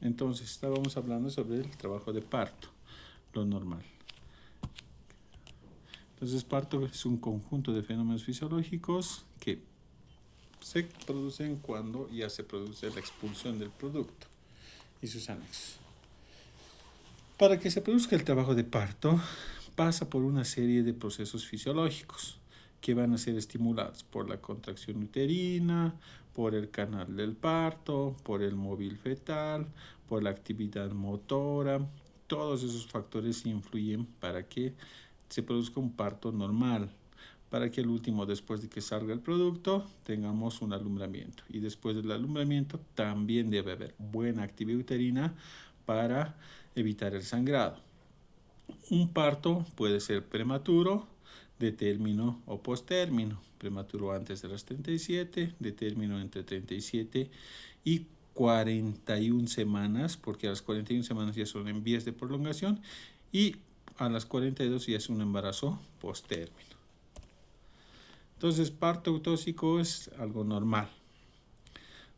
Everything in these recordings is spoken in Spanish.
Entonces, estábamos hablando sobre el trabajo de parto, lo normal. Entonces, parto es un conjunto de fenómenos fisiológicos que se producen cuando ya se produce la expulsión del producto y sus anexos. Para que se produzca el trabajo de parto, pasa por una serie de procesos fisiológicos que van a ser estimulados por la contracción uterina, por el canal del parto, por el móvil fetal, por la actividad motora. Todos esos factores influyen para que se produzca un parto normal, para que al último, después de que salga el producto, tengamos un alumbramiento. Y después del alumbramiento también debe haber buena actividad uterina para evitar el sangrado. Un parto puede ser prematuro, de término o postérmino. Prematuro antes de las 37, de término entre 37 y 41 semanas, porque a las 41 semanas ya son en vías de prolongación y a las 42 ya es un embarazo postérmino. Entonces, parto eutóxico es algo normal,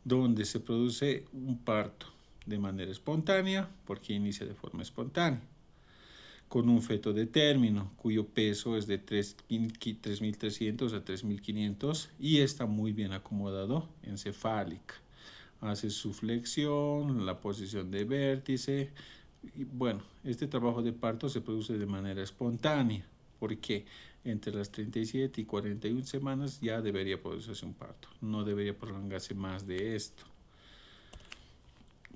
donde se produce un parto de manera espontánea, porque inicia de forma espontánea, con un feto de término, cuyo peso es de 3.300 a 3.500 y está muy bien acomodado en cefálica. Hace su flexión, la posición de vértice. Y bueno, este trabajo de parto se produce de manera espontánea, porque entre las 37 y 41 semanas ya debería producirse un parto. No debería prolongarse más de esto.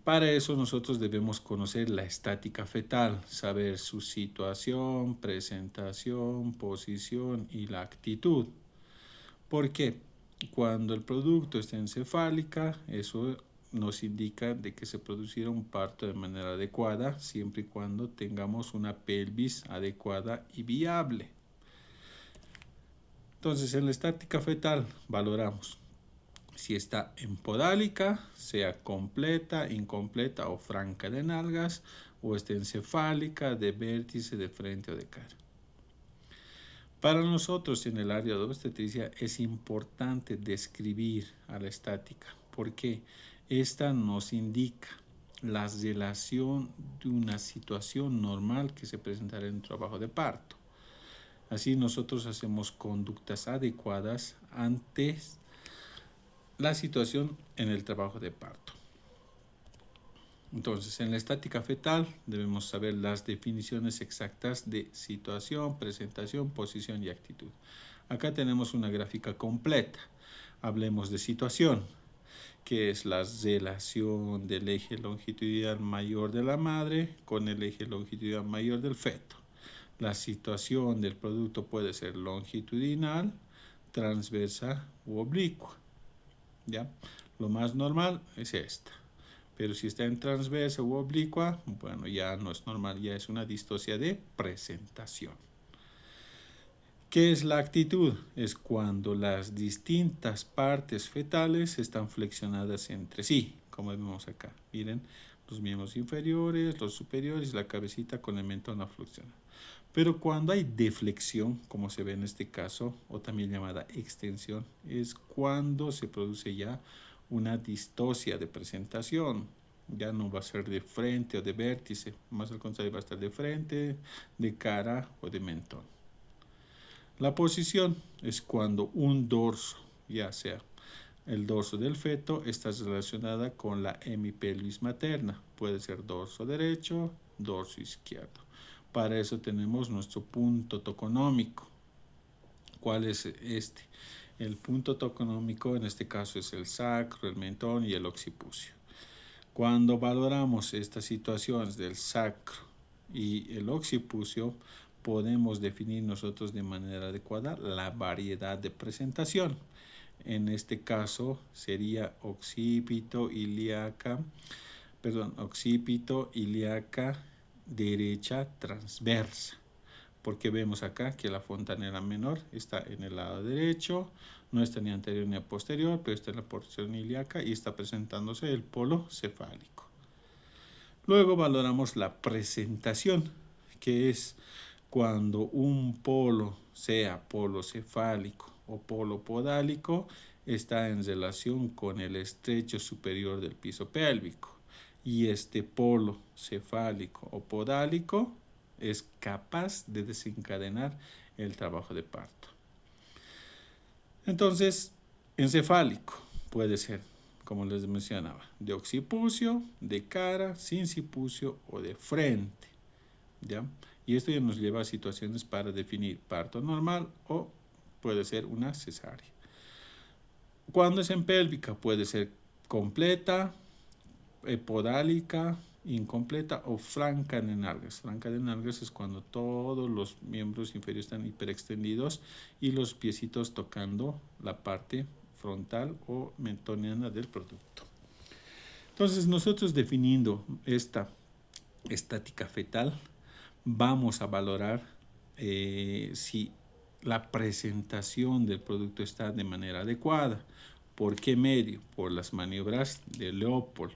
Para eso nosotros debemos conocer la estática fetal, saber su situación, presentación, posición y la actitud. ¿Por qué? Cuando el producto está encefálica, eso nos indica de que se producirá un parto de manera adecuada, siempre y cuando tengamos una pelvis adecuada y viable. Entonces, en la estática fetal valoramos si está en podálica, sea completa, incompleta o franca de nalgas, o está encefálica, de vértice, de frente o de cara. Para nosotros en el área de obstetricia es importante describir a la estática, porque esta nos indica la relación de una situación normal que se presentará en el trabajo de parto. Así nosotros hacemos conductas adecuadas ante la situación en el trabajo de parto. Entonces, en la estática fetal debemos saber las definiciones exactas de situación, presentación, posición y actitud. Acá tenemos una gráfica completa. Hablemos de situación, que es la relación del eje longitudinal mayor de la madre con el eje longitudinal mayor del feto. La situación del producto puede ser longitudinal, transversa u oblicua. ¿Ya? Lo más normal es esta. Pero si está en transversa u oblicua, bueno, ya no es normal, ya es una distosia de presentación. ¿Qué es la actitud? Es cuando las distintas partes fetales están flexionadas entre sí, como vemos acá. Miren, los miembros inferiores, los superiores, la cabecita con el mentón a flexionar. Pero cuando hay deflexión, como se ve en este caso, o también llamada extensión, es cuando se produce ya una distosia de presentación. Ya no va a ser de frente o de vértice, más al contrario va a estar de frente, de cara o de mentón. La posición es cuando un dorso, ya sea el dorso del feto, está relacionada con la hemipelvis materna. Puede ser dorso derecho, dorso izquierdo. Para eso tenemos nuestro punto toconómico. ¿Cuál es este? El punto toconómico en este caso es el sacro, el mentón y el occipucio. Cuando valoramos estas situaciones del sacro y el occipucio, podemos definir nosotros de manera adecuada la variedad de presentación. En este caso sería occipito, ilíaca, derecha transversa, porque vemos acá que la fontanela menor está en el lado derecho, no está ni anterior ni posterior, pero está en la porción ilíaca y está presentándose el polo cefálico. Luego valoramos la presentación, que es cuando un polo, sea polo cefálico o polo podálico, está en relación con el estrecho superior del piso pélvico y este polo cefálico o podálico es capaz de desencadenar el trabajo de parto. Entonces, encefálico puede ser, como les mencionaba, de occipucio, de cara, sincipucio o de frente, ¿ya? Y esto ya nos lleva a situaciones para definir parto normal o puede ser una cesárea. Cuando es en pélvica, puede ser completa, podálica, incompleta o franca de nalgas. Franca de nalgas es cuando todos los miembros inferiores están hiperextendidos y los piecitos tocando la parte frontal o mentoniana del producto. Entonces, nosotros definiendo esta estática fetal, vamos a valorar si la presentación del producto está de manera adecuada. ¿Por qué medio? Por las maniobras de Leopold.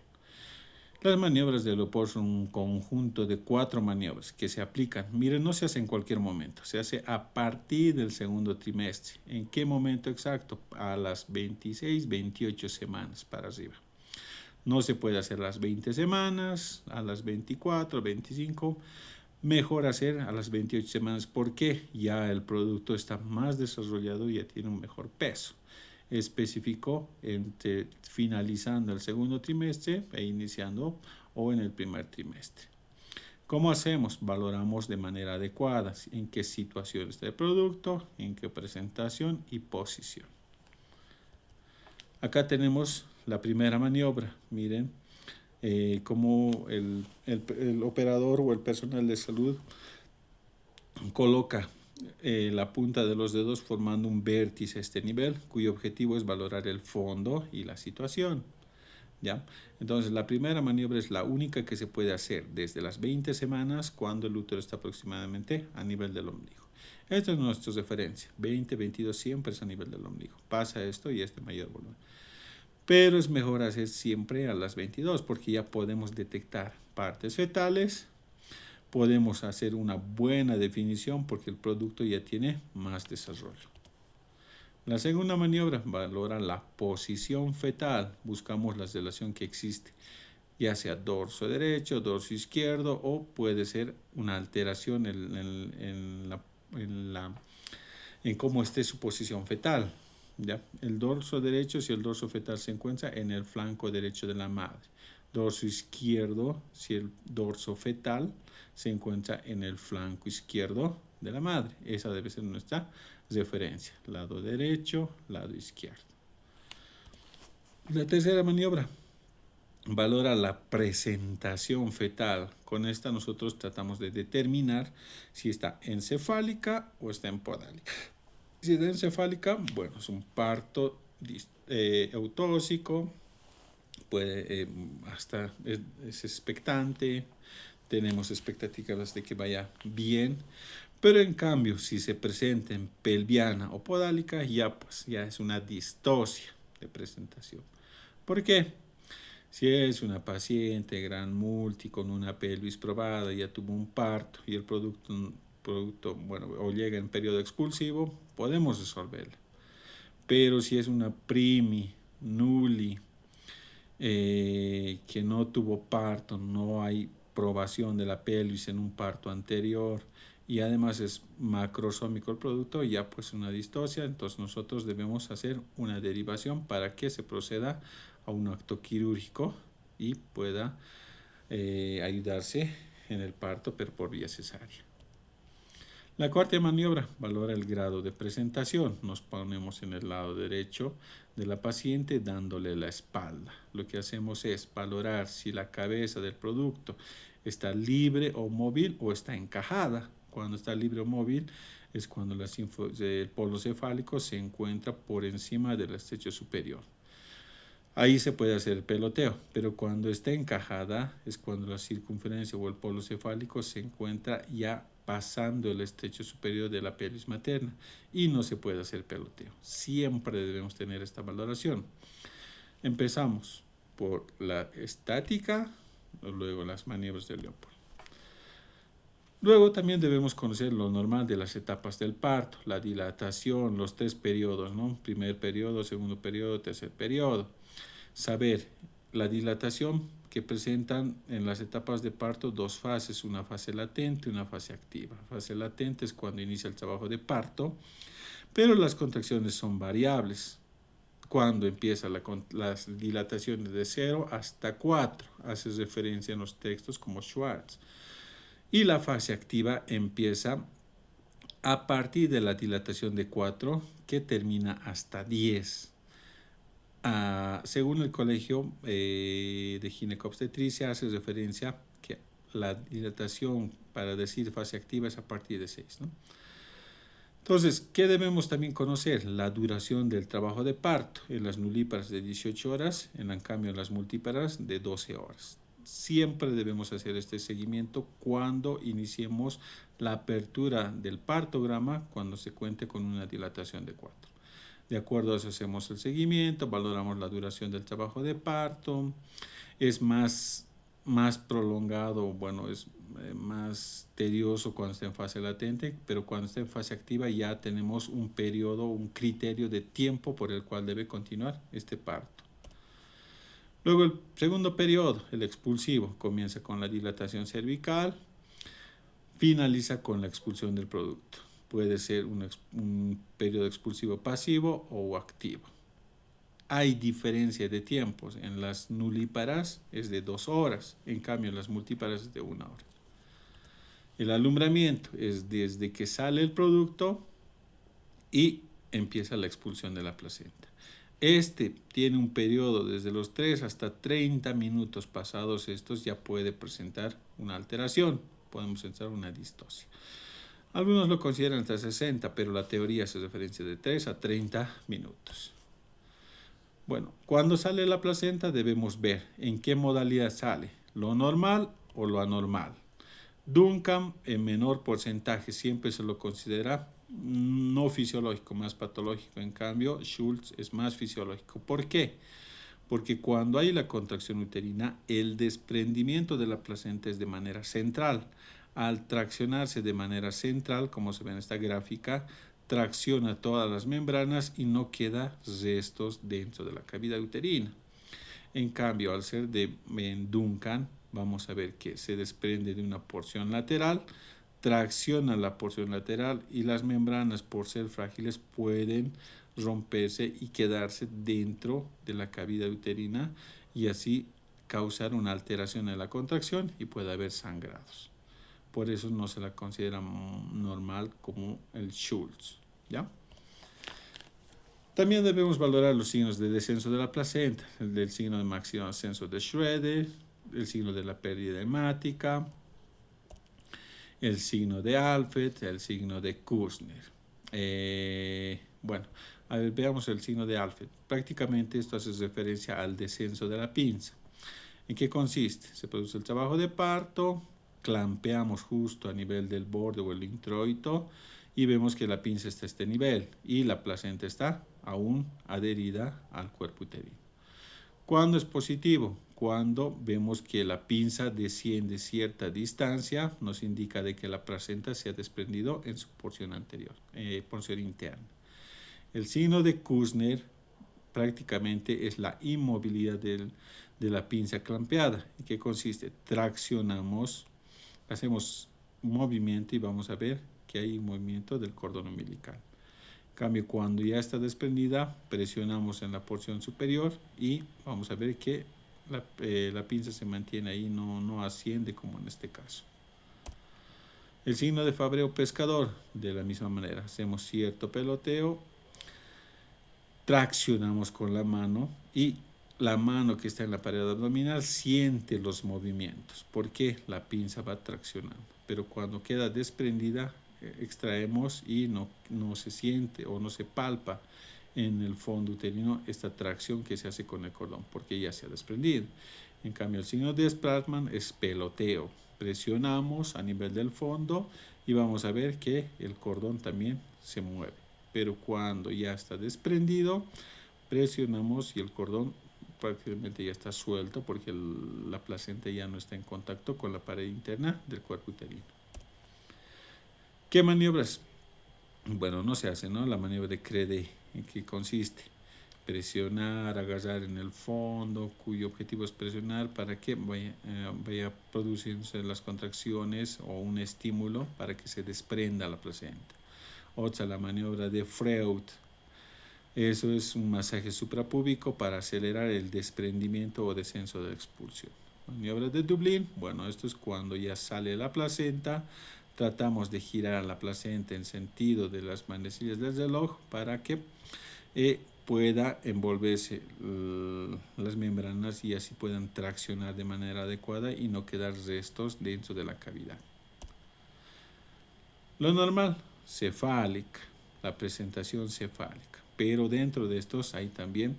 Las maniobras de Leopold son un conjunto de 4 maniobras que se aplican. Miren, no se hace en cualquier momento, se hace a partir del segundo trimestre. ¿En qué momento exacto? A las 26, 28 semanas para arriba. No se puede hacer las 20 semanas, a las 24, 25. Mejor hacer a las 28 semanas porque ya el producto está más desarrollado y ya tiene un mejor peso. Especificó entre finalizando el segundo trimestre e iniciando o en el primer trimestre. ¿Cómo hacemos? Valoramos de manera adecuada en qué situación está el producto, en qué presentación y posición. Acá tenemos la primera maniobra. Miren cómo el operador o el personal de salud coloca la punta de los dedos formando un vértice a este nivel, cuyo objetivo es valorar el fondo y la situación. ¿Ya? Entonces, la primera maniobra es la única que se puede hacer desde las 20 semanas cuando el útero está aproximadamente a nivel del ombligo. Esta es nuestra referencia. 20, 22 siempre es a nivel del ombligo. Pasa esto y es de mayor volumen. Pero es mejor hacer siempre a las 22 porque ya podemos detectar partes fetales. Podemos hacer una buena definición porque el producto ya tiene más desarrollo. La segunda maniobra valora la posición fetal. Buscamos la relación que existe, ya sea dorso derecho, dorso izquierdo o puede ser una alteración en cómo esté su posición fetal. ¿Ya? El dorso derecho, si el dorso fetal se encuentra en el flanco derecho de la madre. Dorso izquierdo, si el dorso fetal se encuentra en el flanco izquierdo de la madre. Esa debe ser nuestra referencia. Lado derecho, lado izquierdo. La tercera maniobra valora la presentación fetal. Con esta nosotros tratamos de determinar si está encefálica o está en podálica. Si es encefálica, bueno, es un parto eutóxico, puede hasta es expectante, tenemos expectativas de que vaya bien, pero en cambio si se presenta en pelviana o podálica ya es una distosia de presentación. ¿Por qué? Si es una paciente gran multi con una pelvis probada, ya tuvo un parto y el producto bueno, o llega en periodo expulsivo, podemos resolverlo. Pero si es una primi, nulli, que no tuvo parto, no hay probación de la pelvis en un parto anterior y además es macrosómico el producto, ya pues una distosia, entonces nosotros debemos hacer una derivación para que se proceda a un acto quirúrgico y pueda ayudarse en el parto, pero por vía cesárea. La cuarta maniobra valora el grado de presentación. Nos ponemos en el lado derecho de la paciente dándole la espalda. Lo que hacemos es valorar si la cabeza del producto está libre o móvil o está encajada. Cuando está libre o móvil es cuando el polo cefálico se encuentra por encima del estrecho superior. Ahí se puede hacer el peloteo, pero cuando está encajada es cuando la circunferencia o el polo cefálico se encuentra ya pasando el estrecho superior de la pelvis materna y no se puede hacer peloteo. Siempre debemos tener esta valoración. Empezamos por la estática, luego las maniobras de Leopold. Luego también debemos conocer lo normal de las etapas del parto, la dilatación, los 3 periodos, ¿no? Primer periodo, segundo periodo, tercer periodo. Saber la dilatación que presentan en las etapas de parto dos fases, una fase latente y una fase activa. Fase latente es cuando inicia el trabajo de parto, pero las contracciones son variables. Cuando empieza las dilataciones de 0 hasta 4, hace referencia en los textos como Schwartz. Y la fase activa empieza a partir de la dilatación de 4, que termina hasta 10. Según el Colegio de Ginecobstetricia, hace referencia que la dilatación para decir fase activa es a partir de 6, ¿no? Entonces, ¿qué debemos también conocer? La duración del trabajo de parto en las nulíparas de 18 horas, en cambio en las multíparas de 12 horas. Siempre debemos hacer este seguimiento cuando iniciemos la apertura del partograma, cuando se cuente con una dilatación de 4. De acuerdo a eso hacemos el seguimiento, valoramos la duración del trabajo de parto. Es más prolongado, bueno, es más tedioso cuando está en fase latente, pero cuando está en fase activa ya tenemos un periodo, un criterio de tiempo por el cual debe continuar este parto. Luego el segundo periodo, el expulsivo, comienza con la dilatación cervical, finaliza con la expulsión del producto. Puede ser un periodo expulsivo pasivo o activo. Hay diferencia de tiempos. En las nulíparas es de 2 horas, en cambio en las multíparas es de 1 hora. El alumbramiento es desde que sale el producto y empieza la expulsión de la placenta. Este tiene un periodo desde los 3 hasta 30 minutos. Pasados estos ya puede presentar una alteración, podemos pensar una distosia. Algunos lo consideran hasta 60, pero la teoría hace referencia de 3 a 30 minutos. Bueno, cuando sale la placenta debemos ver en qué modalidad sale, lo normal o lo anormal. Duncan en menor porcentaje siempre se lo considera no fisiológico, más patológico. En cambio, Schultz es más fisiológico. ¿Por qué? Porque cuando hay la contracción uterina, el desprendimiento de la placenta es de manera central. Al traccionarse de manera central, como se ve en esta gráfica, tracciona todas las membranas y no queda restos dentro de la cavidad uterina. En cambio, al ser de Duncan, vamos a ver que se desprende de una porción lateral, tracciona la porción lateral y las membranas, por ser frágiles, pueden romperse y quedarse dentro de la cavidad uterina y así causar una alteración en la contracción y puede haber sangrados. Por eso no se la considera normal como el Schultz, ¿ya? También debemos valorar los signos de descenso de la placenta, el signo de máximo ascenso de Schroeder, el signo de la pérdida hemática, el signo de Alfred, el signo de Kursner. Bueno, a ver, veamos el signo de Alfred. Prácticamente esto hace referencia al descenso de la pinza. ¿En qué consiste? Se produce el trabajo de parto, clampeamos justo a nivel del borde o el introito y vemos que la pinza está a este nivel y la placenta está aún adherida al cuerpo uterino. ¿Cuándo es positivo? Cuando vemos que la pinza desciende cierta distancia, nos indica de que la placenta se ha desprendido en su porción anterior, porción interna. El signo de Kursner prácticamente es la inmovilidad de la pinza clampeada. ¿En qué consiste? Traccionamos, hacemos movimiento y vamos a ver que hay movimiento del cordón umbilical. En cambio, cuando ya está desprendida, presionamos en la porción superior y vamos a ver que la pinza se mantiene ahí, no asciende como en este caso. El signo de Fabreo pescador, de la misma manera, hacemos cierto peloteo, traccionamos con la mano y la mano que está en la pared abdominal siente los movimientos porque la pinza va traccionando, pero cuando queda desprendida extraemos y no se siente o no se palpa en el fondo uterino esta tracción que se hace con el cordón porque ya se ha desprendido. En cambio, el signo de Spratman es peloteo. Presionamos a nivel del fondo y vamos a ver que el cordón también se mueve. Pero cuando ya está desprendido, presionamos y el cordón prácticamente ya está suelto porque la placenta ya no está en contacto con la pared interna del cuerpo uterino. ¿Qué maniobras? Bueno, no se hace, ¿no? La maniobra de Crede, ¿en qué consiste? presionar, agarrar en el fondo, cuyo objetivo es presionar para que vaya produciéndose las contracciones o un estímulo para que se desprenda la placenta. Otra, la maniobra de Freud. Eso es un masaje suprapúbico para acelerar el desprendimiento o descenso de la expulsión. Maniobra de Dublín, bueno, esto es cuando ya sale la placenta. Tratamos de girar la placenta en sentido de las manecillas del reloj para que pueda envolverse las membranas y así puedan traccionar de manera adecuada y no quedar restos dentro de la cavidad. Lo normal, cefálica, la presentación cefálica, pero dentro de estos hay también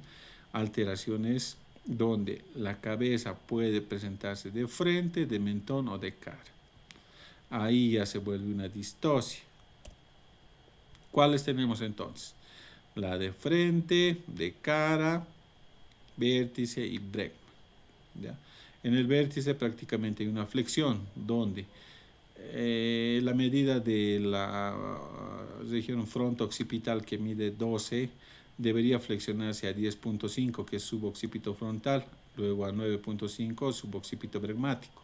alteraciones donde la cabeza puede presentarse de frente, de mentón o de cara. Ahí ya se vuelve una distosia. ¿Cuáles tenemos entonces? La de frente, de cara, vértice y bregma. ¿Ya? En el vértice prácticamente hay una flexión donde la medida de la región fronto-occipital, que mide 12, debería flexionarse a 10.5, que es suboccipito frontal, luego a 9.5 suboccipito bregmático.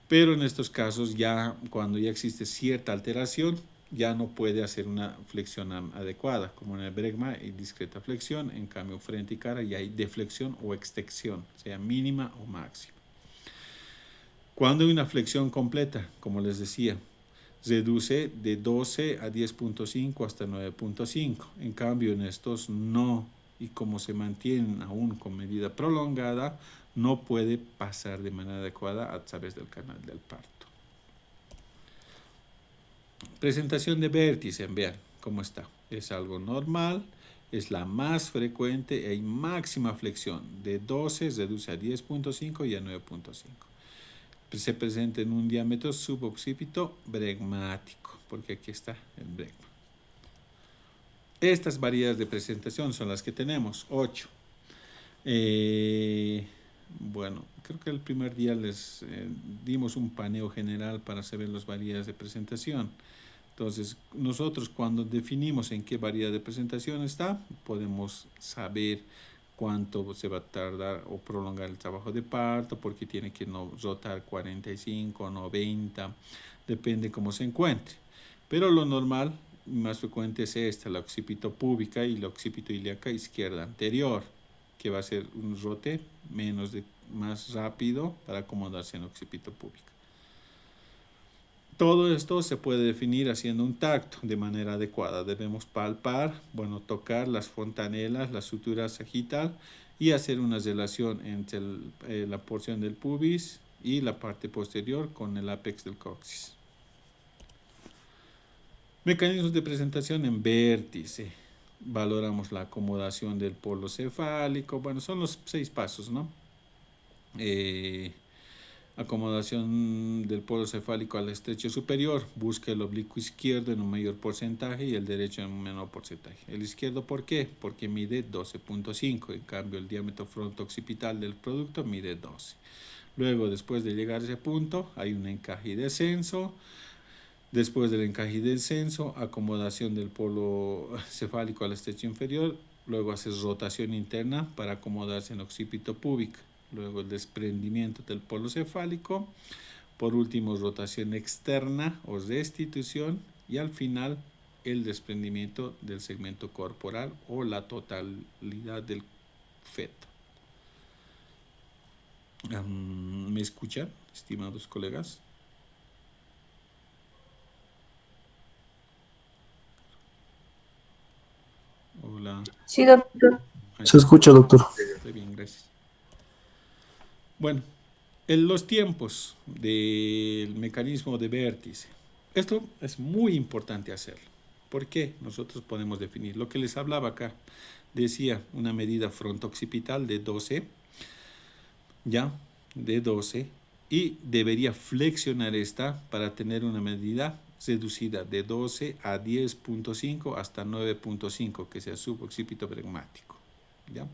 Pero en estos casos, ya cuando ya existe cierta alteración, ya no puede hacer una flexión adecuada, como en el bregma hay discreta flexión, en cambio frente y cara ya hay deflexión o extensión, sea mínima o máxima. Cuando hay una flexión completa, como les decía, reduce de 12 a 10.5 hasta 9.5. En cambio, en estos no, y como se mantienen aún con medida prolongada, no puede pasar de manera adecuada a través del canal del parto. Presentación de vértice, vean cómo está. Es algo normal, es la más frecuente, hay máxima flexión. De 12 reduce a 10.5 y a 9.5. Se presenta en un diámetro suboccipito bregmático, porque aquí está el bregma. Estas variedades de presentación son las que tenemos, 8. Bueno, creo que el primer día les dimos un paneo general para saber las variedades de presentación. Entonces, nosotros cuando definimos en qué variedad de presentación está, podemos saber cuánto se va a tardar o prolongar el trabajo de parto, porque tiene que rotar 45, 90, depende cómo se encuentre. Pero lo normal, más frecuente es esta, la occipito púbica y la occipito ilíaca izquierda anterior, que va a ser un rote más rápido para acomodarse en occipito púbica. Todo esto se puede definir haciendo un tacto de manera adecuada. Debemos palpar, tocar las fontanelas, la sutura sagital y hacer una relación entre la porción del pubis y la parte posterior con el ápex del coxis. Mecanismos de presentación en vértice. Valoramos la acomodación del polo cefálico. Son los 6 pasos, ¿no? Acomodación del polo cefálico al estrecho superior. Busca el oblicuo izquierdo en un mayor porcentaje y el derecho en un menor porcentaje. El izquierdo, ¿por qué? Porque mide 12.5. En cambio, el diámetro fronto-occipital del producto mide 12. Luego, después de llegar a ese punto, hay un encaje y descenso. Después del encaje y descenso, acomodación del polo cefálico al estrecho inferior. Luego haces rotación interna para acomodarse en occipito púbico. Luego el desprendimiento del polo cefálico. Por último, rotación externa o restitución. Y al final, el desprendimiento del segmento corporal o la totalidad del feto. ¿Me escuchan, estimados colegas? Hola. Sí, doctor. Se escucha, doctor. Está bien, gracias. Bueno, en los tiempos del mecanismo de vértice, esto es muy importante hacerlo. ¿Por qué? Nosotros podemos definir lo que les hablaba acá. Decía una medida fronto-occipital de 12, ¿ya? De 12, y debería flexionar esta para tener una medida reducida de 12 a 10.5 hasta 9.5, que sea suboccipito bregmático, ¿ya?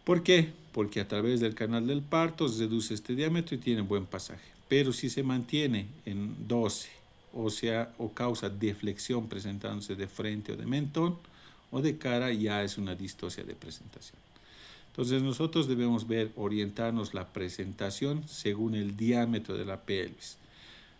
¿Por qué? Porque a través del canal del parto se reduce este diámetro y tiene buen pasaje. Pero si se mantiene en 12, o causa deflexión presentándose de frente o de mentón, o de cara, ya es una distosia de presentación. Entonces nosotros debemos orientarnos la presentación según el diámetro de la pelvis.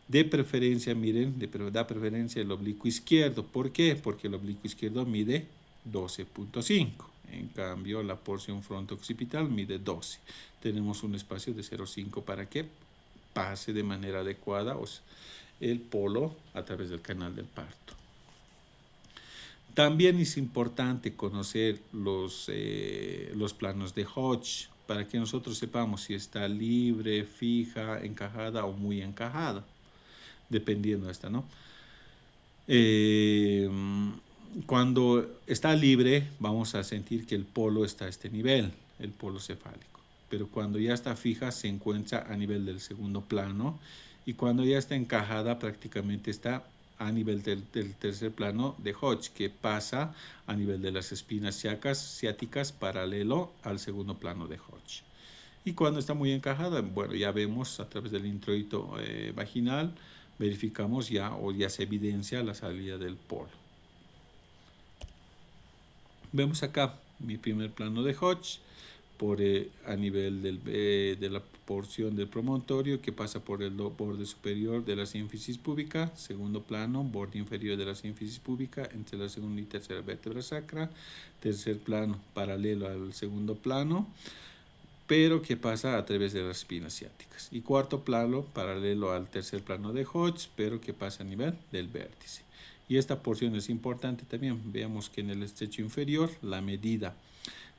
De preferencia, miren, da preferencia el oblicuo izquierdo. ¿Por qué? Porque el oblicuo izquierdo mide 12.5. En cambio, la porción fronto-occipital mide 12. Tenemos un espacio de 0.5 para que pase de manera adecuada el polo a través del canal del parto. También es importante conocer los planos de Hodge para que nosotros sepamos si está libre, fija, encajada o muy encajada, dependiendo de esta, ¿no? Cuando está libre, vamos a sentir que el polo está a este nivel, el polo cefálico. Pero cuando ya está fija, se encuentra a nivel del segundo plano. Y cuando ya está encajada, prácticamente está a nivel del tercer plano de Hodge, que pasa a nivel de las espinas ciáticas paralelo al segundo plano de Hodge. Y cuando está muy encajada, bueno, ya vemos a través del introito vaginal, verificamos ya se evidencia la salida del polo. Vemos acá mi primer plano de Hodge a nivel de la porción del promontorio que pasa por el borde superior de la sínfisis púbica, segundo plano, borde inferior de la sínfisis púbica entre la segunda y tercera vértebra sacra, tercer plano paralelo al segundo plano, pero que pasa a través de las espinas ciáticas. Y cuarto plano paralelo al tercer plano de Hodge, pero que pasa a nivel del vértice. Y esta porción es importante también. Veamos que en el estrecho inferior la medida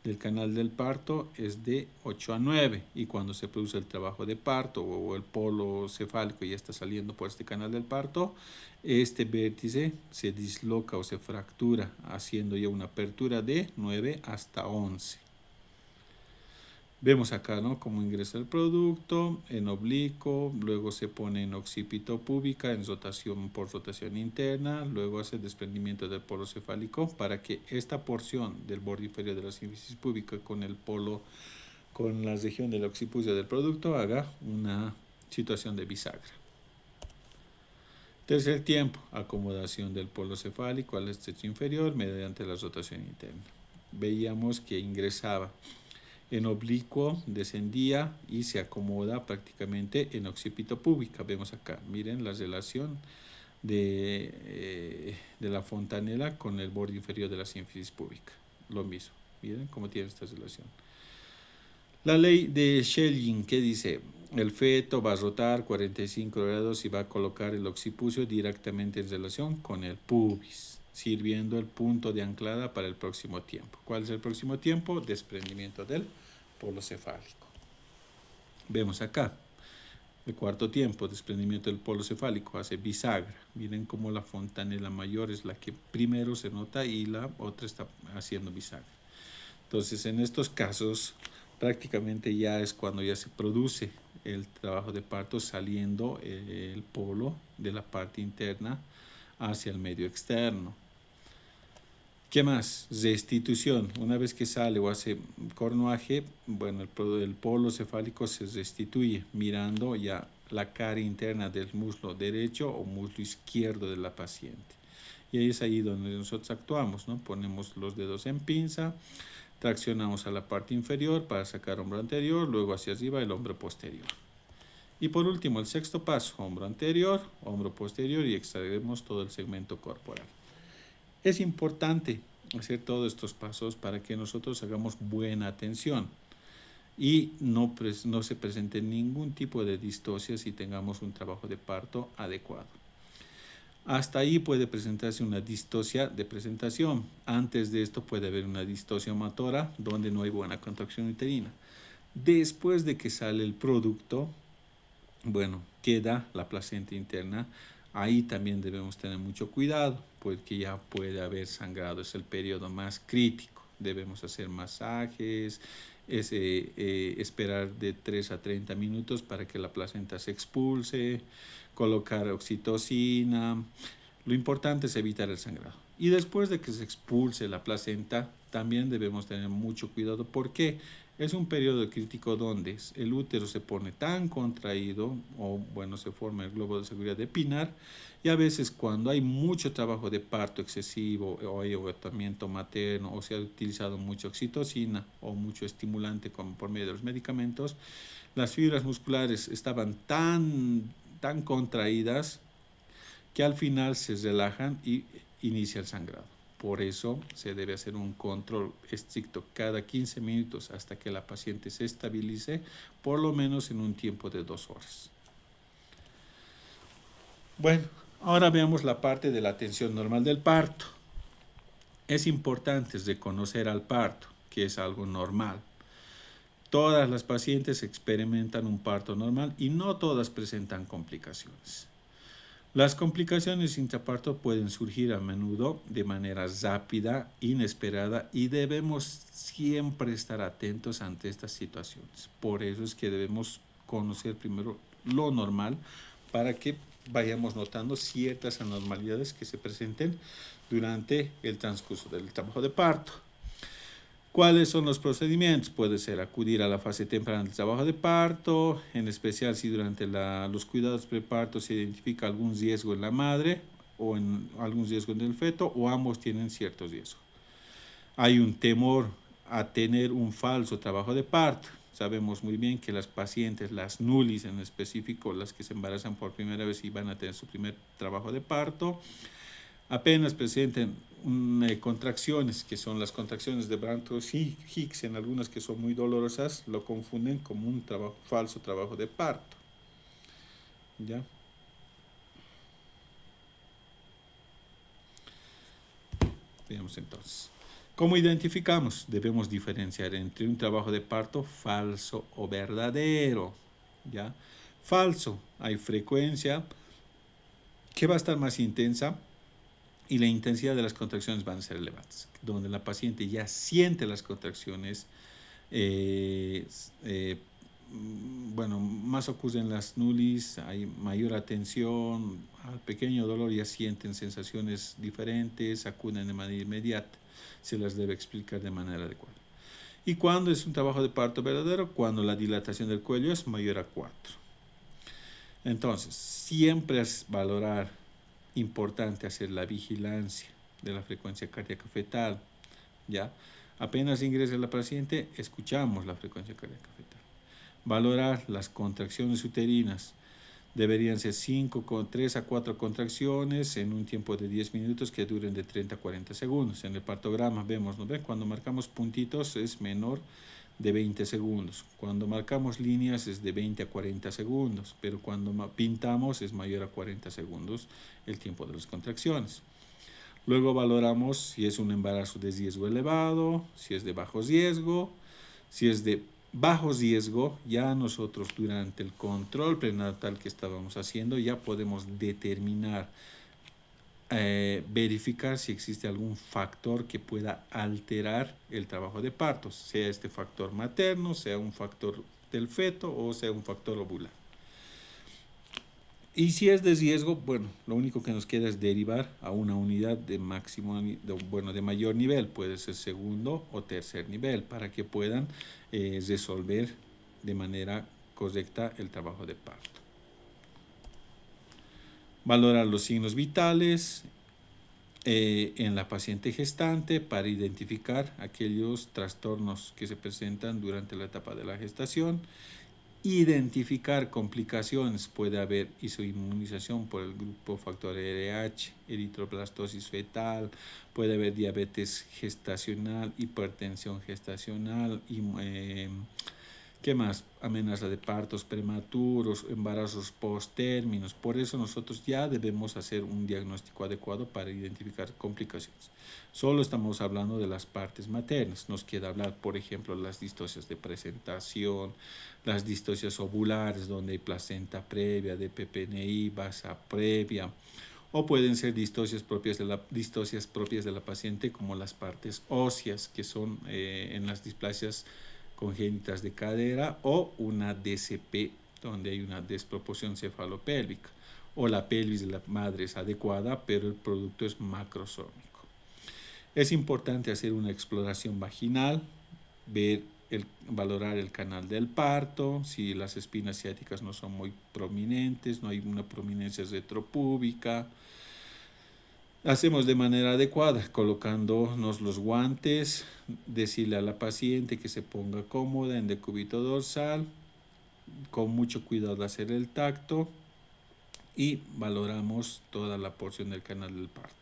del canal del parto es de 8 a 9 y cuando se produce el trabajo de parto o el polo cefálico ya está saliendo por este canal del parto, este vértice se disloca o se fractura haciendo ya una apertura de 9 hasta 11. Vemos acá, ¿no?, cómo ingresa el producto en oblicuo, luego se pone en occipito púbica en rotación por rotación interna, luego hace desprendimiento del polo cefálico para que esta porción del borde inferior de la sínfisis púbica con el polo, con la región del occipucio del producto, haga una situación de bisagra. Tercer tiempo, acomodación del polo cefálico al estrecho inferior mediante la rotación interna. Veíamos que ingresaba en oblicuo, descendía y se acomoda prácticamente en occipito púbica. Vemos acá, miren la relación de la fontanela con el borde inferior de la sínfisis púbica. Lo mismo, miren cómo tiene esta relación. La ley de Schelling, que dice, el feto va a rotar 45 grados y va a colocar el occipucio directamente en relación con el pubis, sirviendo el punto de anclada para el próximo tiempo. ¿Cuál es el próximo tiempo? Desprendimiento del polo cefálico. Vemos acá el cuarto tiempo, desprendimiento del polo cefálico, hace bisagra. Miren cómo la fontanela mayor es la que primero se nota y la otra está haciendo bisagra. Entonces, en estos casos, prácticamente ya es cuando ya se produce el trabajo de parto, saliendo el polo de la parte interna hacia el medio externo. ¿Qué más? Restitución. Una vez que sale o hace cornuaje, bueno, el polo cefálico se restituye mirando ya la cara interna del muslo derecho o muslo izquierdo de la paciente. Y ahí es ahí donde nosotros actuamos, ¿no? Ponemos los dedos en pinza, traccionamos a la parte inferior para sacar hombro anterior, luego hacia arriba el hombro posterior. Y por último, el sexto paso, hombro anterior, hombro posterior y extraemos todo el segmento corporal. Es importante hacer todos estos pasos para que nosotros hagamos buena atención y no se presente ningún tipo de distosia si tengamos un trabajo de parto adecuado. Hasta ahí puede presentarse una distosia de presentación. Antes de esto puede haber una distosia motora donde no hay buena contracción uterina. Después de que sale el producto, bueno, queda la placenta interna. Ahí también debemos tener mucho cuidado porque ya puede haber sangrado, es el periodo más crítico. Debemos hacer masajes, esperar de 3 a 30 minutos para que la placenta se expulse, colocar oxitocina. Lo importante es evitar el sangrado. Y después de que se expulse la placenta, también debemos tener mucho cuidado. ¿Por qué? Es un periodo crítico donde el útero se pone tan contraído, o bueno, se forma el globo de seguridad de Pinar, y a veces cuando hay mucho trabajo de parto excesivo o hay agotamiento materno o se ha utilizado mucha oxitocina o mucho estimulante como por medio de los medicamentos, las fibras musculares estaban tan contraídas que al final se relajan y inicia el sangrado. Por eso se debe hacer un control estricto cada 15 minutos hasta que la paciente se estabilice, por lo menos en un tiempo de 2 horas. Bueno, ahora veamos la parte de la atención normal del parto. Es importante reconocer al parto, que es algo normal. Todas las pacientes experimentan un parto normal y no todas presentan complicaciones. Las complicaciones intraparto pueden surgir a menudo de manera rápida, inesperada y debemos siempre estar atentos ante estas situaciones. Por eso es que debemos conocer primero lo normal para que vayamos notando ciertas anormalidades que se presenten durante el transcurso del trabajo de parto. ¿Cuáles son los procedimientos? Puede ser acudir a la fase temprana del trabajo de parto, en especial si durante los cuidados preparto se identifica algún riesgo en la madre o en algún riesgo en el feto o ambos tienen cierto riesgo. Hay un temor a tener un falso trabajo de parto. Sabemos muy bien que las pacientes, las nulis en específico, las que se embarazan por primera vez y van a tener su primer trabajo de parto, apenas presenten contracciones, que son las contracciones de Brandt-Hicks, en algunas que son muy dolorosas, lo confunden como un falso trabajo de parto. ¿Ya? Veamos entonces. ¿Cómo identificamos? Debemos diferenciar entre un trabajo de parto falso o verdadero. ¿Ya? Falso, hay frecuencia que va a estar más intensa y la intensidad de las contracciones van a ser elevadas, donde la paciente ya siente las contracciones. Bueno, más ocurren las nulis, hay mayor atención, al pequeño dolor ya sienten sensaciones diferentes, acuden de manera inmediata, se las debe explicar de manera adecuada. ¿Y cuándo es un trabajo de parto verdadero? Cuando la dilatación del cuello es mayor a 4. Entonces, siempre es importante hacer la vigilancia de la frecuencia cardíaca fetal, ¿ya? Apenas ingresa la paciente, escuchamos la frecuencia cardíaca fetal. Valorar las contracciones uterinas. Deberían ser 3 a 4 contracciones en un tiempo de 10 minutos que duren de 30 a 40 segundos. En el partograma vemos, ¿no ven? Cuando marcamos puntitos es menor de 20 segundos. Cuando marcamos líneas es de 20 a 40 segundos, pero cuando pintamos es mayor a 40 segundos el tiempo de las contracciones. Luego valoramos si es un embarazo de riesgo elevado, si es de bajo riesgo. Si es de bajo riesgo, ya nosotros durante el control prenatal que estábamos haciendo ya podemos determinar, verificar si existe algún factor que pueda alterar el trabajo de parto, sea este factor materno, sea un factor del feto o sea un factor ovular. Y si es de riesgo, bueno, lo único que nos queda es derivar a una unidad de de mayor nivel, puede ser segundo o tercer nivel, para que puedan resolver de manera correcta el trabajo de parto. Valorar los signos vitales en la paciente gestante para identificar aquellos trastornos que se presentan durante la etapa de la gestación. Identificar complicaciones, puede haber isoinmunización por el grupo factor RH, eritroblastosis fetal, puede haber diabetes gestacional, hipertensión gestacional, y ¿qué más? Amenaza de partos prematuros, embarazos post-términos. Por eso nosotros ya debemos hacer un diagnóstico adecuado para identificar complicaciones. Solo estamos hablando de las partes maternas. Nos queda hablar, por ejemplo, las distocias de presentación, las distocias ovulares, donde hay placenta previa, de PPNI, basa previa, o pueden ser distocias propias de la paciente, como las partes óseas, que son en las displasias congénitas de cadera, o una DCP, donde hay una desproporción cefalopélvica, o la pelvis de la madre es adecuada, pero el producto es macrosómico. Es importante hacer una exploración vaginal, ver valorar el canal del parto, si las espinas ciáticas no son muy prominentes, no hay una prominencia retropúbica. Hacemos de manera adecuada, colocándonos los guantes, decirle a la paciente que se ponga cómoda en decúbito dorsal, con mucho cuidado de hacer el tacto y valoramos toda la porción del canal del parto.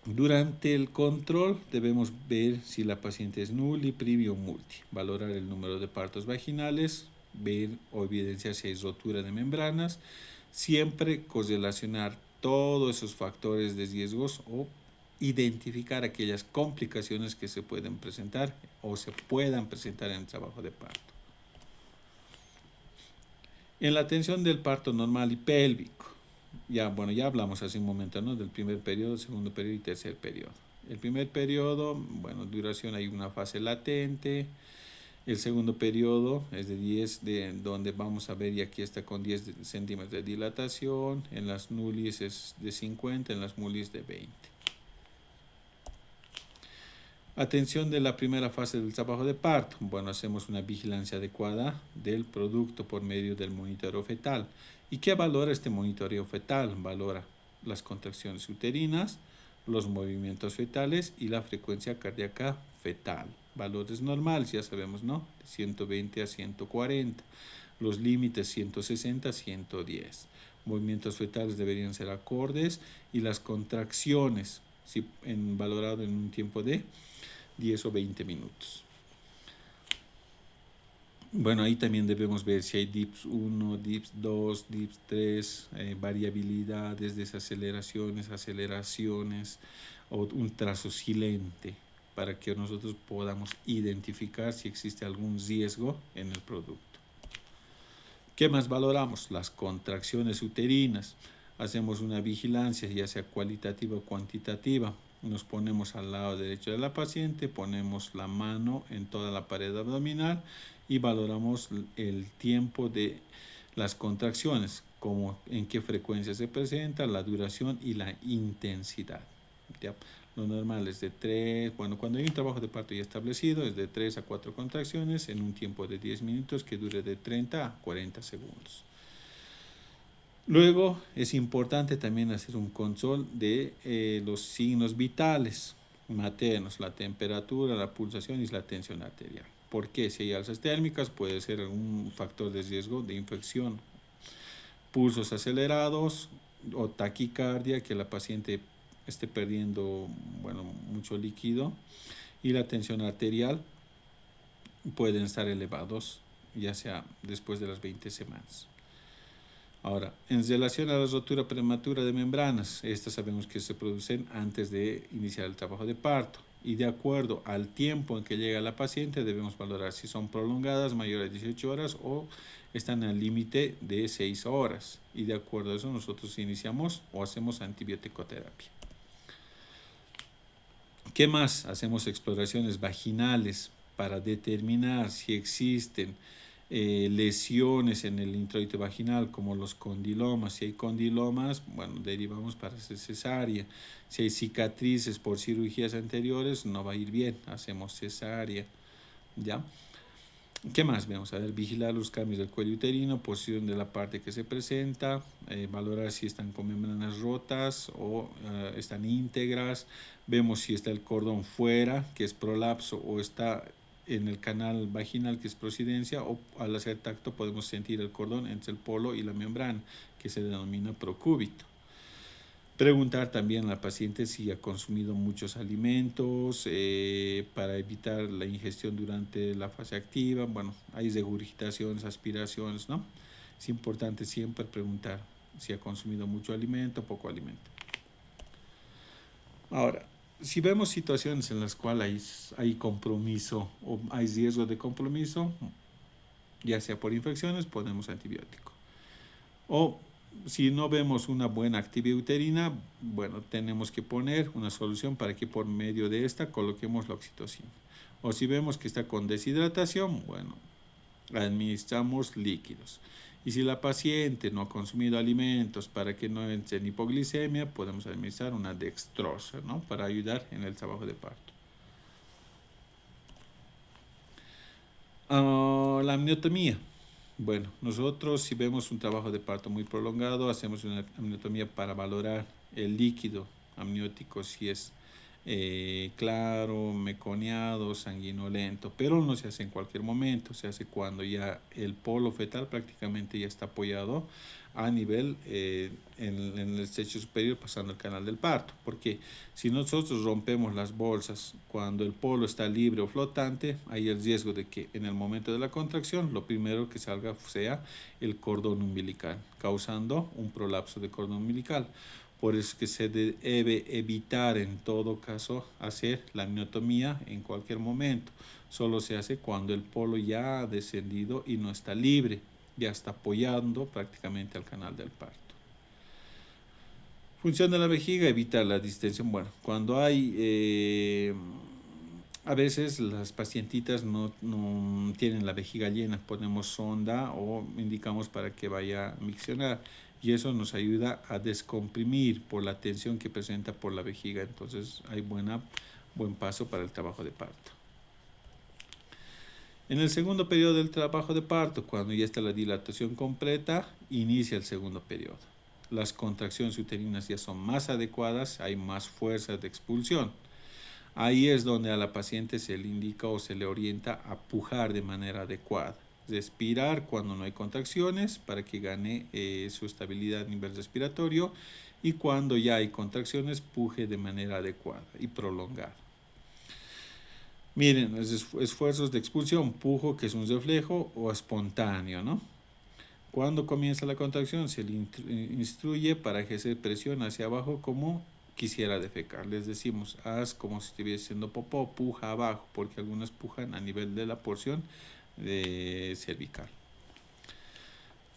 Durante el control debemos ver si la paciente es nulli, privi o multi, valorar el número de partos vaginales, ver o evidenciar si hay rotura de membranas, siempre correlacionar todos esos factores de riesgos o identificar aquellas complicaciones que se pueden presentar o se puedan presentar en el trabajo de parto. En la atención del parto normal y pélvico, ya hablamos hace un momento, ¿no?, del primer periodo, segundo periodo y tercer periodo. El primer periodo, duración, hay una fase latente. El segundo periodo es de 10, donde vamos a ver, y aquí está con 10 centímetros de dilatación. En las nullis es de 50, en las mullis de 20. Atención de la primera fase del trabajo de parto. Hacemos una vigilancia adecuada del producto por medio del monitoreo fetal. ¿Y qué valora este monitoreo fetal? Valora las contracciones uterinas, los movimientos fetales y la frecuencia cardíaca fetal. Valores normales, ya sabemos, ¿no? De 120 a 140. Los límites 160 a 110. Movimientos fetales deberían ser acordes y las contracciones, valorado en un tiempo de 10 o 20 minutos. Ahí también debemos ver si hay DIPS 1, DIPS 2, DIPS 3, variabilidades, desaceleraciones, aceleraciones o un trazo silente para que nosotros podamos identificar si existe algún riesgo en el producto. ¿Qué más valoramos? Las contracciones uterinas. Hacemos una vigilancia, ya sea cualitativa o cuantitativa. Nos ponemos al lado derecho de la paciente, ponemos la mano en toda la pared abdominal y valoramos el tiempo de las contracciones, como en qué frecuencia se presenta, la duración y la intensidad. ¿Ya? Lo normal es de 3, cuando hay un trabajo de parto ya establecido, es de 3 a 4 contracciones en un tiempo de 10 minutos que dure de 30 a 40 segundos. Luego es importante también hacer un control de los signos vitales maternos, la temperatura, la pulsación y la tensión arterial. Porque si hay alzas térmicas puede ser un factor de riesgo de infección. Pulsos acelerados o taquicardia, que la paciente esté perdiendo mucho líquido, y la tensión arterial pueden estar elevados, ya sea después de las 20 semanas. Ahora, en relación a la rotura prematura de membranas, estas sabemos que se producen antes de iniciar el trabajo de parto, y de acuerdo al tiempo en que llega la paciente debemos valorar si son prolongadas, mayores de 18 horas o están al límite de 6 horas, y de acuerdo a eso nosotros iniciamos o hacemos antibiótico-terapia. ¿Qué más? Hacemos exploraciones vaginales para determinar si existen lesiones en el introito vaginal, como los condilomas. Si hay condilomas, derivamos para hacer cesárea. Si hay cicatrices por cirugías anteriores, no va a ir bien, hacemos cesárea. ¿Ya? ¿Qué más? Vamos a ver, vigilar los cambios del cuello uterino, posición de la parte que se presenta, valorar si están con membranas rotas o están íntegras. Vemos si está el cordón fuera, que es prolapso, o está en el canal vaginal, que es prosidencia, o al hacer tacto podemos sentir el cordón entre el polo y la membrana, que se denomina procúbito. Preguntar también a la paciente si ha consumido muchos alimentos para evitar la ingestión durante la fase activa. Hay regurgitaciones, aspiraciones, ¿no? Es importante siempre preguntar si ha consumido mucho alimento o poco alimento. Ahora, si vemos situaciones en las cuales hay compromiso o hay riesgo de compromiso, ya sea por infecciones, ponemos antibiótico. O si no vemos una buena actividad uterina, tenemos que poner una solución para que por medio de esta coloquemos la oxitocina. O si vemos que está con deshidratación, administramos líquidos. Y si la paciente no ha consumido alimentos para que no entre en hipoglicemia, podemos administrar una dextrosa, ¿no?, para ayudar en el trabajo de parto. La amniotomía. Bueno, nosotros si vemos un trabajo de parto muy prolongado, hacemos una amniotomía para valorar el líquido amniótico, si es claro, meconiado, sanguinolento, pero no se hace en cualquier momento, se hace cuando ya el polo fetal prácticamente ya está apoyado a nivel en el estrecho superior pasando el canal del parto, porque si nosotros rompemos las bolsas cuando el polo está libre o flotante, hay el riesgo de que en el momento de la contracción lo primero que salga sea el cordón umbilical, causando un prolapso de cordón umbilical. Por eso que se debe evitar en todo caso hacer la amniotomía en cualquier momento. Solo se hace cuando el polo ya ha descendido y no está libre, ya está apoyando prácticamente al canal del parto. Función de la vejiga, evitar la distensión. Bueno, cuando hay, a veces las pacientitas no tienen la vejiga llena, ponemos sonda o indicamos para que vaya a miccionar y eso nos ayuda a descomprimir por la tensión que presenta por la vejiga. Entonces hay buen paso para el trabajo de parto. En el segundo periodo del trabajo de parto, cuando ya está la dilatación completa, inicia el segundo periodo. Las contracciones uterinas ya son más adecuadas, hay más fuerzas de expulsión. Ahí es donde a la paciente se le indica o se le orienta a pujar de manera adecuada. Respirar cuando no hay contracciones para que gane su estabilidad a nivel respiratorio y cuando ya hay contracciones puje de manera adecuada y prolongada. Miren, los esfuerzos de expulsión, pujo, que es un reflejo o espontáneo, ¿no? Cuando comienza la contracción se le instruye para ejercer presión hacia abajo como quisiera defecar. Les decimos, haz como si estuviese haciendo popó, puja abajo, porque algunas pujan a nivel de la porción cervical.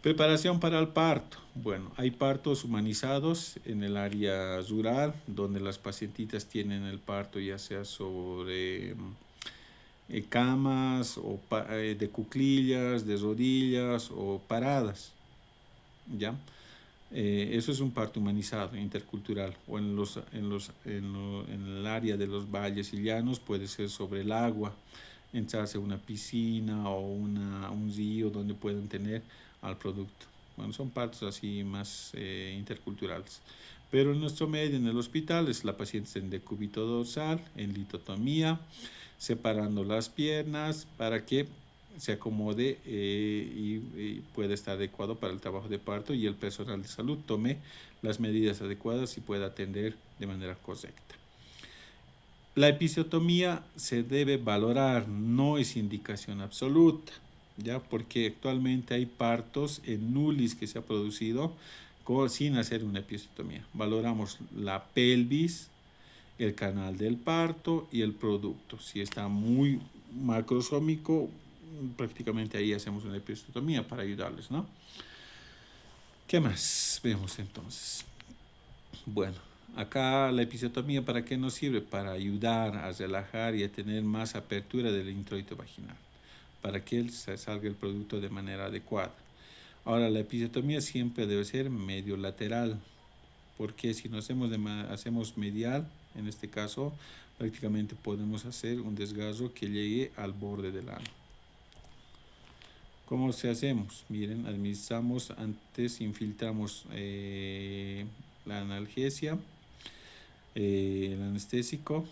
Preparación para el parto. Bueno, hay partos humanizados en el área rural, donde las pacientitas tienen el parto ya sea sobre camas o de cuclillas, de rodillas o paradas, ¿ya? Eso es un parto humanizado, intercultural, o en el área de los valles y llanos puede ser sobre el agua, entrarse a una piscina o un río donde puedan tener al producto. Bueno, son partos así más interculturales. Pero en nuestro medio, en el hospital, es la paciente en decúbito dorsal, en litotomía, separando las piernas para que se acomode y pueda estar adecuado para el trabajo de parto y el personal de salud tome las medidas adecuadas y pueda atender de manera correcta. La episiotomía se debe valorar, no es indicación absoluta, ¿ya? Porque actualmente hay partos en nulis que se ha producido sin hacer una episiotomía. Valoramos la pelvis, el canal del parto y el producto. Si está muy macrosómico, prácticamente ahí hacemos una episiotomía para ayudarles, ¿no? ¿Qué más vemos entonces? Bueno, acá la episiotomía, ¿para qué nos sirve? Para ayudar a relajar y a tener más apertura del introito vaginal, para que salga el producto de manera adecuada. Ahora, la episiotomía siempre debe ser medio lateral, porque si no hacemos medial, en este caso, prácticamente podemos hacer un desgarro que llegue al borde del ano. ¿Cómo se hacemos? Miren, administramos antes, infiltramos la analgesia, el anestésico,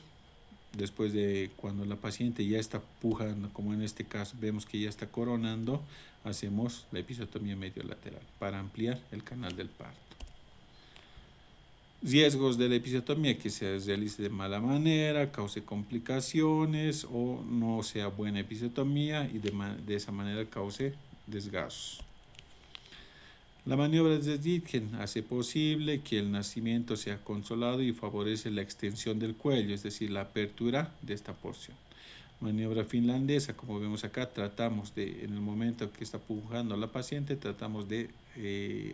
después de cuando la paciente ya está pujando, como en este caso vemos que ya está coronando, hacemos la episiotomía medio lateral para ampliar el canal del parto. Riesgos de la episiotomía: que se realice de mala manera, cause complicaciones o no sea buena episiotomía y de esa manera cause desgarros. La maniobra de Ritgen hace posible que el nacimiento sea controlado y favorece la extensión del cuello, es decir, la apertura de esta porción. Maniobra finlandesa, como vemos acá, tratamos de, en el momento que está pujando la paciente, tratamos de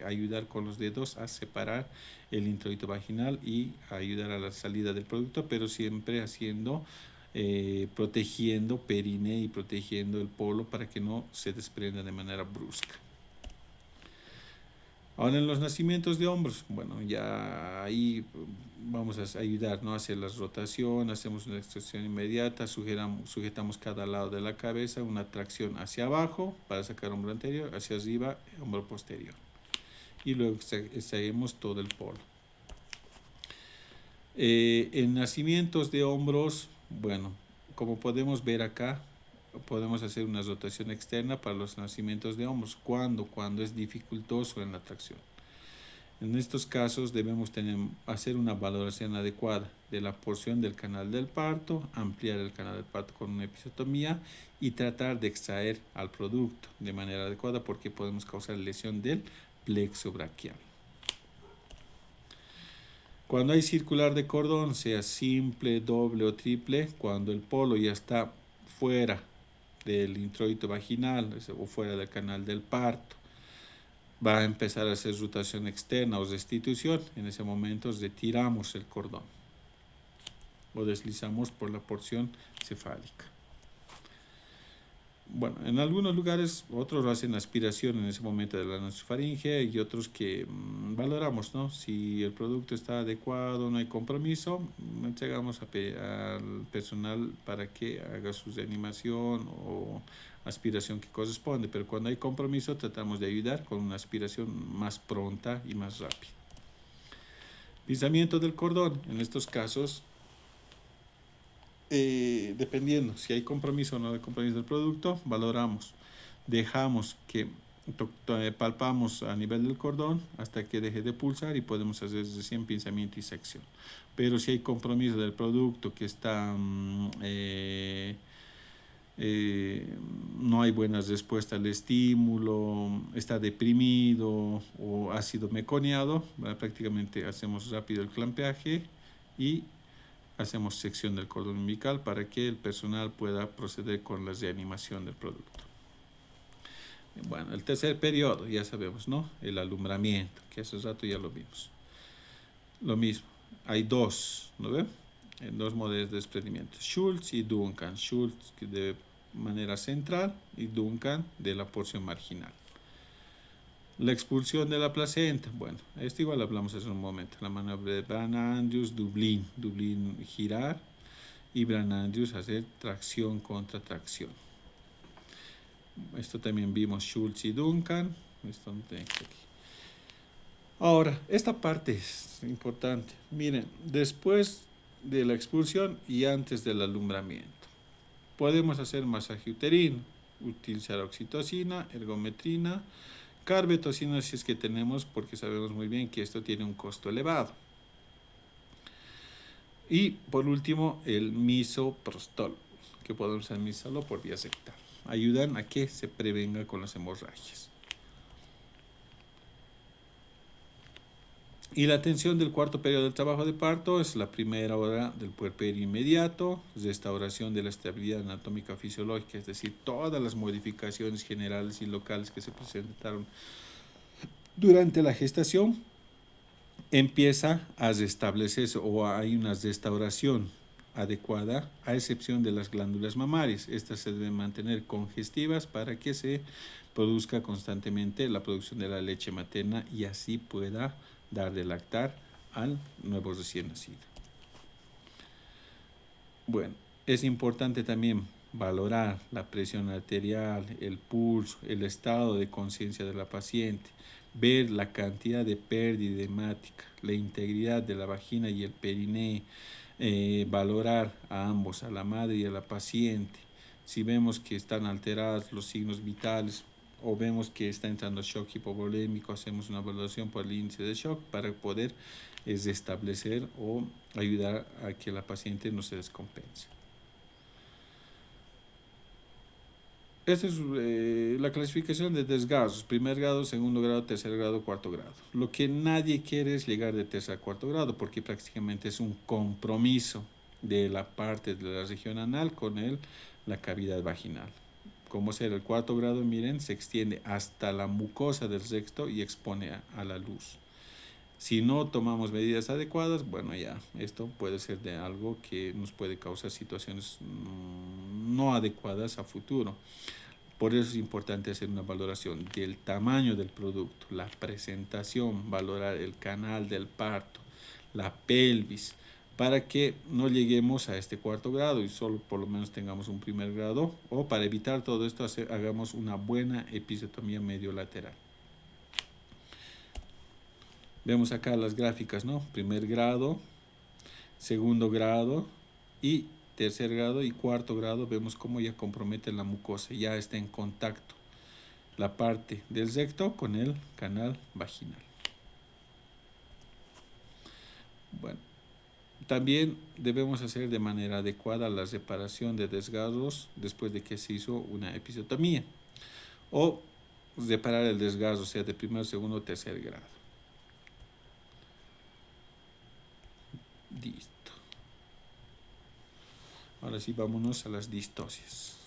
ayudar con los dedos a separar el introito vaginal y ayudar a la salida del producto, pero siempre haciendo, protegiendo perine y protegiendo el polo para que no se desprenda de manera brusca. Ahora en los nacimientos de hombros, bueno, ya ahí vamos a ayudar, ¿no? A hacer la rotación, hacemos una extracción inmediata, sujetamos cada lado de la cabeza, una tracción hacia abajo para sacar hombro anterior, hacia arriba, hombro posterior. Y luego extraemos todo el polo. En nacimientos de hombros, bueno, como podemos ver acá, podemos hacer una rotación externa para los nacimientos de hombros. Cuando es dificultoso en la tracción. En estos casos debemos hacer una valoración adecuada de la porción del canal del parto, ampliar el canal del parto con una episiotomía y tratar de extraer al producto de manera adecuada porque podemos causar lesión del plexo braquial. Cuando hay circular de cordón, sea simple, doble o triple, cuando el polo ya está fuera del introito vaginal o fuera del canal del parto, va a empezar a hacer rotación externa o restitución. En ese momento retiramos el cordón o deslizamos por la porción cefálica. Bueno, en algunos lugares otros hacen aspiración en ese momento de la nasofaringe y otros que valoramos, ¿no? Si el producto está adecuado, no hay compromiso, entregamos al personal para que haga su reanimación o aspiración que corresponde, pero cuando hay compromiso tratamos de ayudar con una aspiración más pronta y más rápida. Pinzamiento del cordón, en estos casos dependiendo si hay compromiso o no hay compromiso del producto, valoramos, dejamos que palpamos a nivel del cordón hasta que deje de pulsar y podemos hacer recién pinzamiento y sección. Pero si hay compromiso del producto que está no hay buena respuesta al estímulo, está deprimido o ha sido meconiado, prácticamente hacemos rápido el clampeaje y hacemos sección del cordón umbilical para que el personal pueda proceder con la reanimación del producto. Bueno, el tercer periodo, ya sabemos, ¿no? El alumbramiento, que hace rato ya lo vimos. Lo mismo, hay dos, ¿no ven? Dos modelos de desprendimiento, Schultz y Duncan. Schultz de manera central y Duncan de la porción marginal. La expulsión de la placenta, bueno, esto igual hablamos hace un momento, la maniobra de Brandt-Andrews, Dublín girar y Brandt-Andrews hacer tracción contra tracción. Esto también vimos Schultz y Duncan, esto no tengo aquí. Ahora, esta parte es importante, miren, después de la expulsión y antes del alumbramiento, podemos hacer masaje uterino, utilizar oxitocina, ergometrina, carbetocina si es que tenemos, porque sabemos muy bien que esto tiene un costo elevado. Y por último, el misoprostol, que podemos administrarlo por vía rectal. Ayudan a que se prevenga con las hemorragias. Y la atención del cuarto periodo del trabajo de parto es la primera hora del puerperio inmediato, restauración de la estabilidad anatómica fisiológica, es decir, todas las modificaciones generales y locales que se presentaron durante la gestación empieza a restablecerse o hay una restauración adecuada, a excepción de las glándulas mamarias. Estas se deben mantener congestivas para que se produzca constantemente la producción de la leche materna y así pueda dar de lactar al nuevo recién nacido. Bueno, es importante también valorar la presión arterial, el pulso, el estado de conciencia de la paciente, ver la cantidad de pérdida hemática, la integridad de la vagina y el periné, valorar a ambos, a la madre y a la paciente. Si vemos que están alterados los signos vitales o vemos que está entrando shock hipovolémico, hacemos una valoración por el índice de shock para poder restablecer o ayudar a que la paciente no se descompense. Esta es la clasificación de desgarros, primer grado, segundo grado, tercer grado, cuarto grado. Lo que nadie quiere es llegar de tercer a cuarto grado porque prácticamente es un compromiso de la parte de la región anal con la cavidad vaginal. Como será el cuarto grado, miren, se extiende hasta la mucosa del recto y expone a la luz. Si no tomamos medidas adecuadas, bueno, ya, esto puede ser de algo que nos puede causar situaciones no adecuadas a futuro. Por eso es importante hacer una valoración del tamaño del producto, la presentación, valorar el canal del parto, la pelvis, para que no lleguemos a este cuarto grado y solo por lo menos tengamos un primer grado, o para evitar todo esto hagamos una buena episiotomía mediolateral. Vemos acá las gráficas, ¿no? Primer grado, segundo grado y tercer grado y cuarto grado. Vemos cómo ya compromete la mucosa, ya está en contacto la parte del recto con el canal vaginal. Bueno, también debemos hacer de manera adecuada la reparación de desgarros después de que se hizo una episiotomía, o reparar el desgarro, sea de primer, segundo o tercer grado. Listo. Ahora sí, vámonos a las distocias.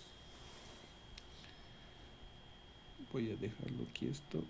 Voy a dejarlo aquí esto.